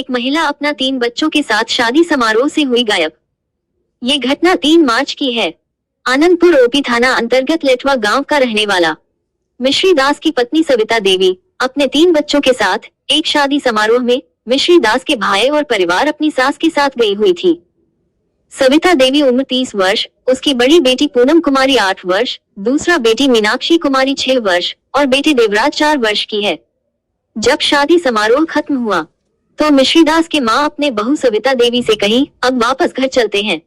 एक महिला अपना 3 बच्चों के साथ शादी समारोह से हुई गायब। ये घटना 3 मार्च की है। आनंदपुर ओपी थाना अंतर्गत लेटवा गांव का रहने वाला मिश्री दास की पत्नी सविता देवी अपने 3 बच्चों के साथ एक शादी समारोह में मिश्री दास के भाई और परिवार अपनी सास के साथ गई हुई थी। सविता देवी उम्र 30 वर्ष, उसकी बड़ी बेटी पूनम कुमारी 8 वर्ष, दूसरा बेटी मीनाक्षी कुमारी 6 वर्ष और बेटे देवराज 4 वर्ष की है। जब शादी समारोह खत्म हुआ तो मिश्रीदास की मां अपने बहू सविता देवी से कही, अब वापस घर चलते हैं।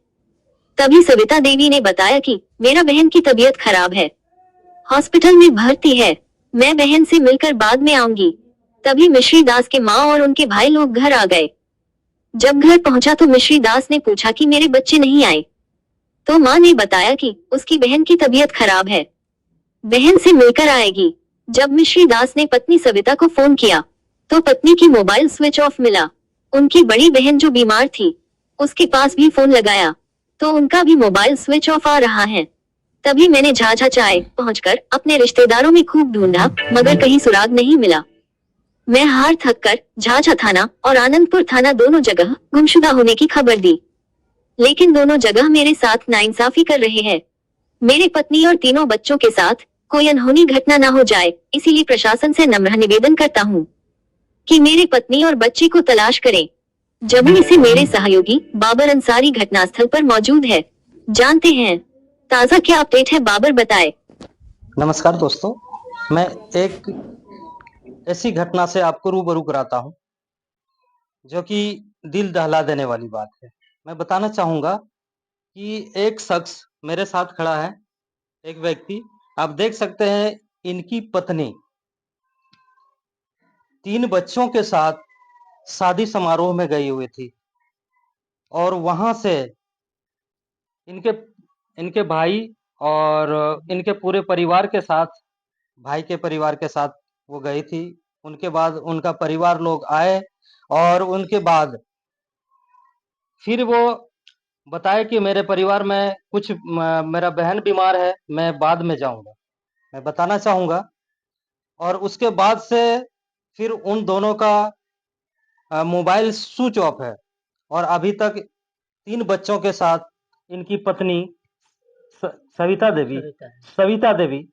तभी सविता देवी ने बताया कि मेरा बहन की तबीयत खराब है, हॉस्पिटल में भर्ती है, मैं बहन से मिलकर बाद में आऊंगी। तभी मिश्रीदास के माँ और उनके भाई लोग घर आ गए। जब घर पहुंचा तो मिश्रीदास ने पूछा कि मेरे बच्चे नहीं आए, तो माँ ने बताया कि उसकी बहन की तबीयत खराब है, बहन से मिलकर आएगी। जब मिश्रीदास ने पत्नी सविता को फोन किया तो पत्नी की मोबाइल स्विच ऑफ मिला। उनकी बड़ी बहन जो बीमार थी उसके पास भी फोन लगाया तो उनका भी मोबाइल स्विच ऑफ आ रहा है। तभी मैंने झाझा चाय पहुंचकर अपने रिश्तेदारों में खूब ढूंढा मगर कहीं सुराग नहीं मिला। मैं हार थक कर झाझा थाना और आनंदपुर थाना दोनों जगह गुमशुदा होने की खबर दी, लेकिन दोनों जगह मेरे साथ नाइंसाफी कर रहे हैं। मेरे पत्नी और तीनों बच्चों के साथ कोई अनहोनी घटना न हो जाए, इसीलिए प्रशासन से नम्र निवेदन करता हूँ कि मेरे पत्नी और बच्चे को तलाश करें। जमुई से मेरे सहयोगी बाबर अंसारी घटनास्थल पर मौजूद है, जानते हैं ताजा क्या अपडेट है। बाबर बताए। नमस्कार दोस्तों, मैं एक ऐसी घटना से आपको रूबरू कराता हूं जो कि दिल दहला देने वाली बात है। मैं बताना चाहूंगा कि एक शख्स मेरे साथ खड़ा है, एक व्यक्ति, आप देख सकते हैं, इनकी पत्नी 3 बच्चों के साथ शादी समारोह में गई हुई थी और वहां से इनके इनके भाई और इनके पूरे परिवार के साथ, भाई के परिवार के साथ वो गई थी। उनके बाद उनका परिवार लोग आए और उनके बाद फिर वो बताए कि मेरे परिवार में कुछ मेरा बहन बीमार है, मैं बाद में जाऊंगा। मैं बताना चाहूंगा और उसके बाद से फिर उन दोनों का मोबाइल स्विच ऑफ है और अभी तक 3 बच्चों के साथ इनकी पत्नी सविता देवी सविता देवी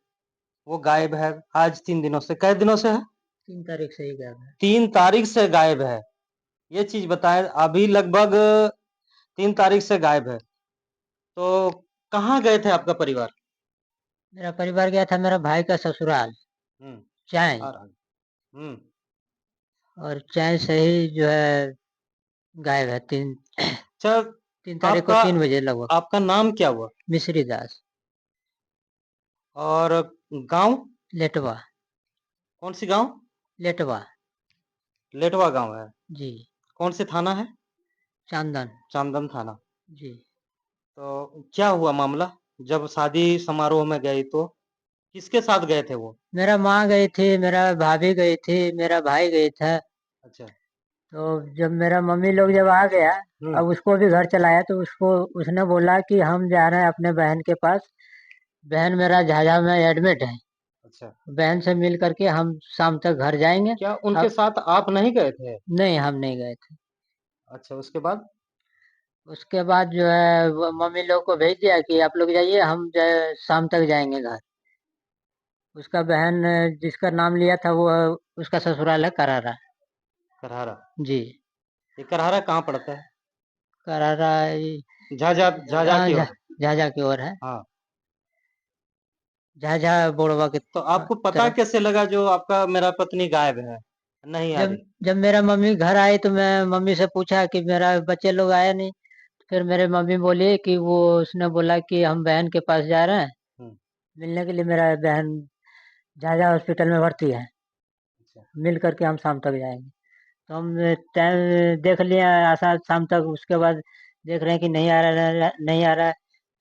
वो गायब है। आज 3 दिनों से, कई दिनों से है? 3 तारीख से ही गायब है। 3 तारीख से गायब है। ये चीज बताएं, अभी लगभग 3 तारीख से गायब है। तो कहाँ गए थे आपका परिवार? मेरा परिवार गया था मेरा भाई का ससुराल चाय, और चाय से ही जो है गायब है। 3 तारीख को 3 बजे लगभग। आपका नाम क्या हुआ? मिश्री दास। और गांव? लेटवा। कौन सी गांव? लेटवा। लेटवा गांव है जी। कौन से थाना है? चांदन। चांदन थाना जी। तो क्या हुआ मामला? जब शादी समारोह में गई तो किसके साथ गए थे वो? मेरा माँ गई थी, मेरा भाभी गई थी, मेरा भाई गई था। अच्छा। तो जब मेरा मम्मी लोग जब आ गया, अब उसको भी घर चलाया तो उसने बोला कि हम जा रहे हैं अपने बहन के पास, बहन मेरा झाझा में एडमिट है। अच्छा। बहन से मिल करके हम शाम तक घर जाएंगे। क्या उनके साथ आप नहीं गए थे? नहीं, हम नहीं गए थे। अच्छा, उसके बाद? उसके बाद जो है वो मम्मी लोग को भेज दिया कि आप लोग जाइए, हम जो है शाम तक जाएंगे घर। उसका बहन जिसका नाम लिया था वो उसका ससुराल है करारा। करहारा? जी। ये करहारा कहाँ पड़ता है? करारा झाझा झाझा की ओर? झाझा की ओर है। हाँ। झाझा बोड़वा के तो आपको पता कैसे लगा जो आपका मेरा पत्नी गायब है, नहीं आ रही? जब मेरा मम्मी घर आई तो मैं मम्मी से पूछा कि मेरा बच्चे लोग आए नहीं। फिर मेरे मम्मी बोली कि वो उसने बोला कि हम बहन के पास जा रहे हैं मिलने के लिए, मेरा बहन झाझा हॉस्पिटल में भर्ती है। अच्छा। मिल करके हम शाम तक जाएंगे। तो हम टाइम देख लिए आशा शाम तक, उसके बाद देख रहे हैं कि नहीं आ रहा, नहीं आ रहा है।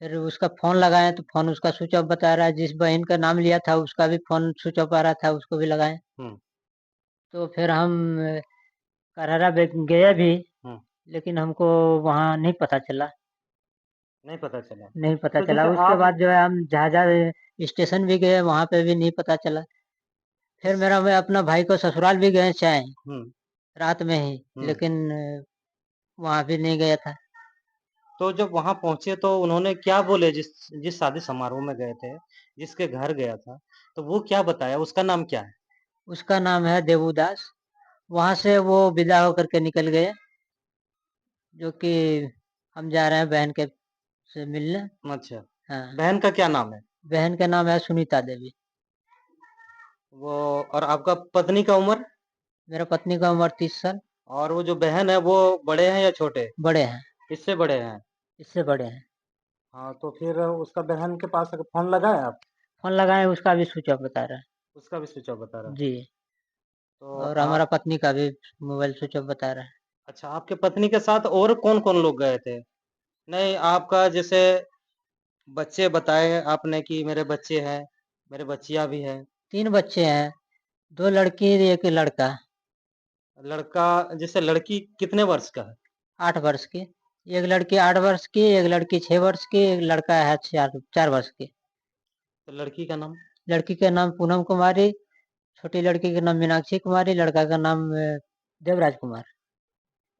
फिर उसका फोन लगाए तो फोन उसका स्विच ऑफ बता रहा है। जिस बहन का नाम लिया था उसका भी फोन स्विच ऑफ आ रहा था, उसको भी लगाए। तो फिर हम करारा गए भी, लेकिन हमको वहाँ नहीं पता चला। नहीं पता चला? नहीं पता तो चला। जैसे उसके आप बाद जो है हम झाझा स्टेशन भी गए, वहाँ पे भी नहीं पता चला। फिर मैं अपना भाई को ससुराल भी गए चाहे, रात में ही, हम्म। लेकिन वहाँ भी नहीं गया था। तो जब वहां पहुंचे तो उन्होंने क्या बोले, जिस जिस शादी समारोह में गए थे, जिसके घर गया था, तो वो क्या बताया, उसका नाम क्या है? उसका नाम है देवुदास। वहाँ से वो विदा होकर के निकल गए, जो कि हम जा रहे हैं बहन के से मिलने। अच्छा, हाँ, बहन का क्या नाम है? बहन का नाम है सुनीता देवी। वो, और आपका पत्नी का उम्र? मेरा पत्नी का उम्र 30 साल। और वो जो बहन है वो बड़े हैं या छोटे? बड़े हैं, इससे बड़े हैं। इससे बड़े हैं। हाँ, तो फिर उसका बहन के पास अगर फोन लगाए आप? फोन लगाए, उसका भी स्विच ऑफ बता रहा है। उसका भी स्विच ऑफ बता रहा है। जी। तो और आप, हमारा पत्नी का भी मोबाइल स्विच ऑफ बता रहा है। अच्छा, आपके पत्नी के साथ और कौन कौन लोग गए थे? नहीं, आपका जैसे बच्चे बताए आपने कि मेरे बच्चे हैं, मेरे बच्चियां भी हैं। 3 बच्चे हैं, 2 लड़की एक लड़का। लड़का, जैसे लड़की कितने वर्ष का है? 8 वर्ष की। एक लड़की 8 वर्ष की, एक लड़की 6 वर्ष की, एक लड़का है 4 वर्ष की। तो लड़की का नाम? लड़की का नाम पूनम कुमारी, छोटी लड़की का नाम मीनाक्षी कुमारी, लड़का का नाम देवराज कुमार।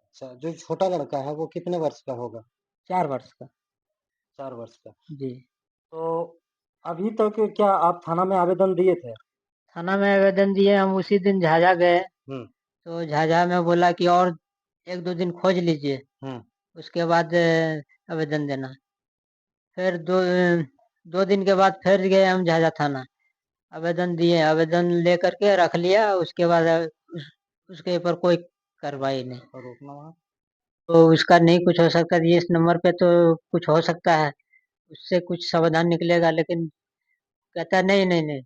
अच्छा, जो छोटा लड़का है वो कितने वर्ष का होगा? 4 वर्ष का। 4 वर्ष का। जी। तो अभी तक क्या आप थाना में आवेदन दिए थे? थाना में आवेदन दिए, हम उसी दिन झाझा गए। हम्म। तो झाझा में बोला कि और 1-2 दिन खोज लीजिए, हम्म। उसके बाद आवेदन देना। फिर 2 दिन के बाद फिर गए हम झाझा थाना, आवेदन दिए, आवेदन ले करके रख लिया। उसके बाद उसके ऊपर कोई कार्रवाई नहीं। और रोकना वहाँ। तो उसका नहीं कुछ हो सकता, ये इस नंबर पे तो कुछ हो सकता है, उससे कुछ समाधान निकलेगा, लेकिन कहता है नहीं नहीं नहीं,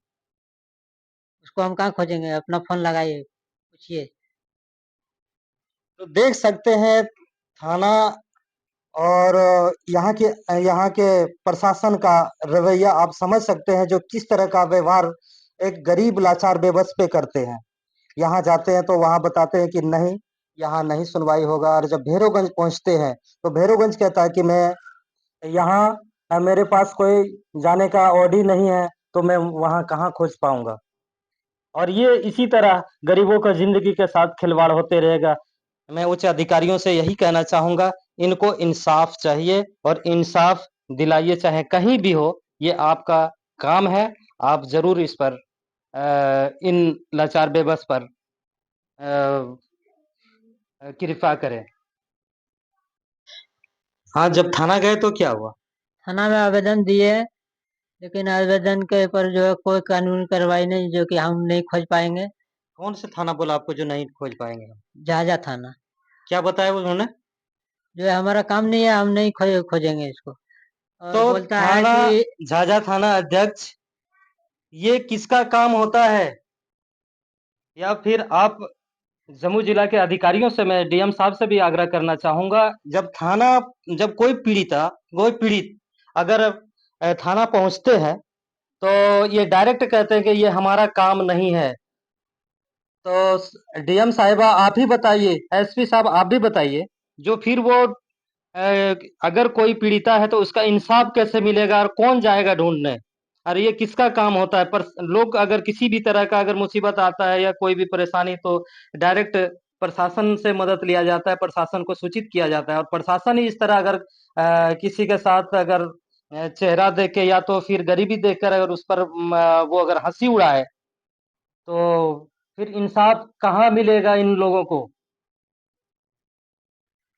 उसको हम कहाँ खोजेंगे, अपना फोन लगाइए, पूछिए। तो देख सकते हैं थाना और यहाँ के प्रशासन का रवैया आप समझ सकते हैं, जो किस तरह का व्यवहार एक गरीब लाचार बेबस पे करते हैं। यहाँ जाते हैं तो वहाँ बताते हैं कि नहीं, यहाँ नहीं सुनवाई होगा, और जब भैरवगंज पहुँचते हैं तो भैरवगंज कहता है कि मैं यहाँ, मेरे पास कोई जाने का ऑडी नहीं है, तो मैं वहाँ कहाँ खोज पाऊंगा। और ये इसी तरह गरीबों का जिंदगी के साथ खिलवाड़ होते रहेगा। मैं उच्च अधिकारियों से यही कहना चाहूंगा, इनको इंसाफ चाहिए और इंसाफ दिलाइए, चाहे कहीं भी हो। ये आपका काम है, आप जरूर इस पर इन लाचार बेबस पर कृपा करें। हाँ, जब थाना गए तो क्या हुआ? थाना में आवेदन दिए, लेकिन आवेदन के ऊपर जो है कोई कानूनी कार्रवाई नहीं, जो कि हम नहीं खोज पाएंगे। कौन से थाना बोला आपको जो नहीं खोज पाएंगे हम? झाझा थाना। क्या बताया उन्होंने? जो है हमारा काम नहीं है, हम नहीं खोजेंगे इसको। तो और बोलता है थाना, कि झाझा थाना अध्यक्ष, ये किसका काम होता है? या फिर आप, जम्मू जिला के अधिकारियों से मैं डीएम साहब से भी आग्रह करना चाहूंगा, जब थाना, जब कोई पीड़ित अगर थाना पहुंचते हैं तो ये डायरेक्ट कहते हैं कि ये हमारा काम नहीं है। तो डीएम साहिबा आप ही बताइए, एसपी साहब आप भी बताइए, जो फिर वो अगर कोई पीड़िता है तो उसका इंसाफ कैसे मिलेगा और कौन जाएगा ढूंढने? और ये किसका काम होता है? पर लोग अगर किसी भी तरह का अगर मुसीबत आता है या कोई भी परेशानी, तो डायरेक्ट प्रशासन से मदद लिया जाता है, प्रशासन को सूचित किया जाता है। और प्रशासन ही इस तरह अगर किसी के साथ अगर चेहरा देख के या तो फिर गरीबी देखकर अगर उस पर वो अगर हंसी उड़ाए, तो फिर इंसाफ कहाँ मिलेगा इन लोगों को?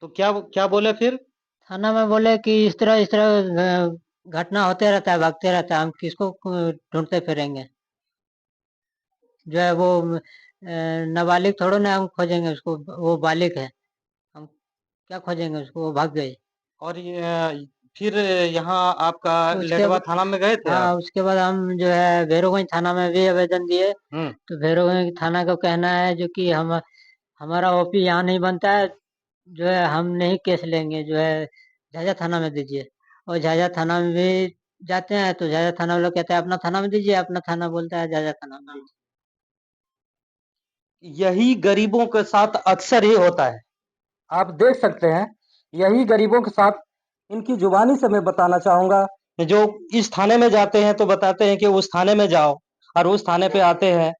तो क्या क्या बोले फिर? थाना में बोले कि इस तरह घटना होते रहता है, भागते रहता है, हम किसको ढूंढते फिरेंगे। जो है वो नाबालिग थोड़ो ना हम खोजेंगे उसको, वो बालिग है, हम क्या खोजेंगे उसको, वो भाग गई। और ये फिर यहाँ आपका उसके लेटवा थाना में गए थे हाँ, आप? उसके बाद हम जो है भैरवगंज थाना में भी आवेदन दिए। हम्म। तो भैरवगंज थाना का कहना है जो कि हम हमारा ओपी यहाँ नहीं बनता है, जो है हम नहीं केस लेंगे, जो है झाझा थाना में दीजिए। और झाझा थाना में भी जाते हैं तो झाझा थाना वाला कहता है अपना थाना में दीजिए, अपना थाना बोलता है झाझा थाना में दीजिए। यही गरीबों के साथ अक्सर ही होता है, आप देख सकते हैं। यही गरीबों के साथ, इनकी जुबानी से मैं बताना चाहूंगा, जो इस थाने में जाते हैं तो बताते हैं कि उस थाने में जाओ, और उस थाने पे आते हैं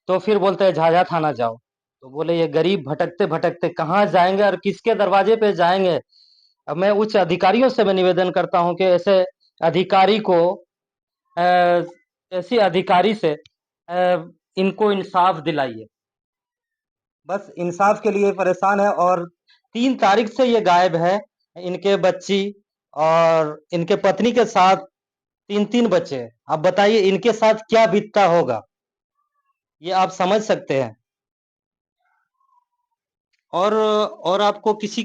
तो फिर बोलते हैं झाझा थाना जाओ। तो बोले ये गरीब भटकते भटकते कहाँ जाएंगे और किसके दरवाजे पे जाएंगे। अब मैं उच्च अधिकारियों से मैं निवेदन करता हूं कि ऐसे अधिकारी को ऐसी अधिकारी से इनको इंसाफ दिलाइए। बस इंसाफ के लिए परेशान है। और 3 तारीख से ये गायब है। इनके बच्ची और इनके पत्नी के साथ 3-3 बच्चे हैं। अब बताइए इनके साथ क्या बीतता होगा, ये आप समझ सकते हैं। और आपको किसी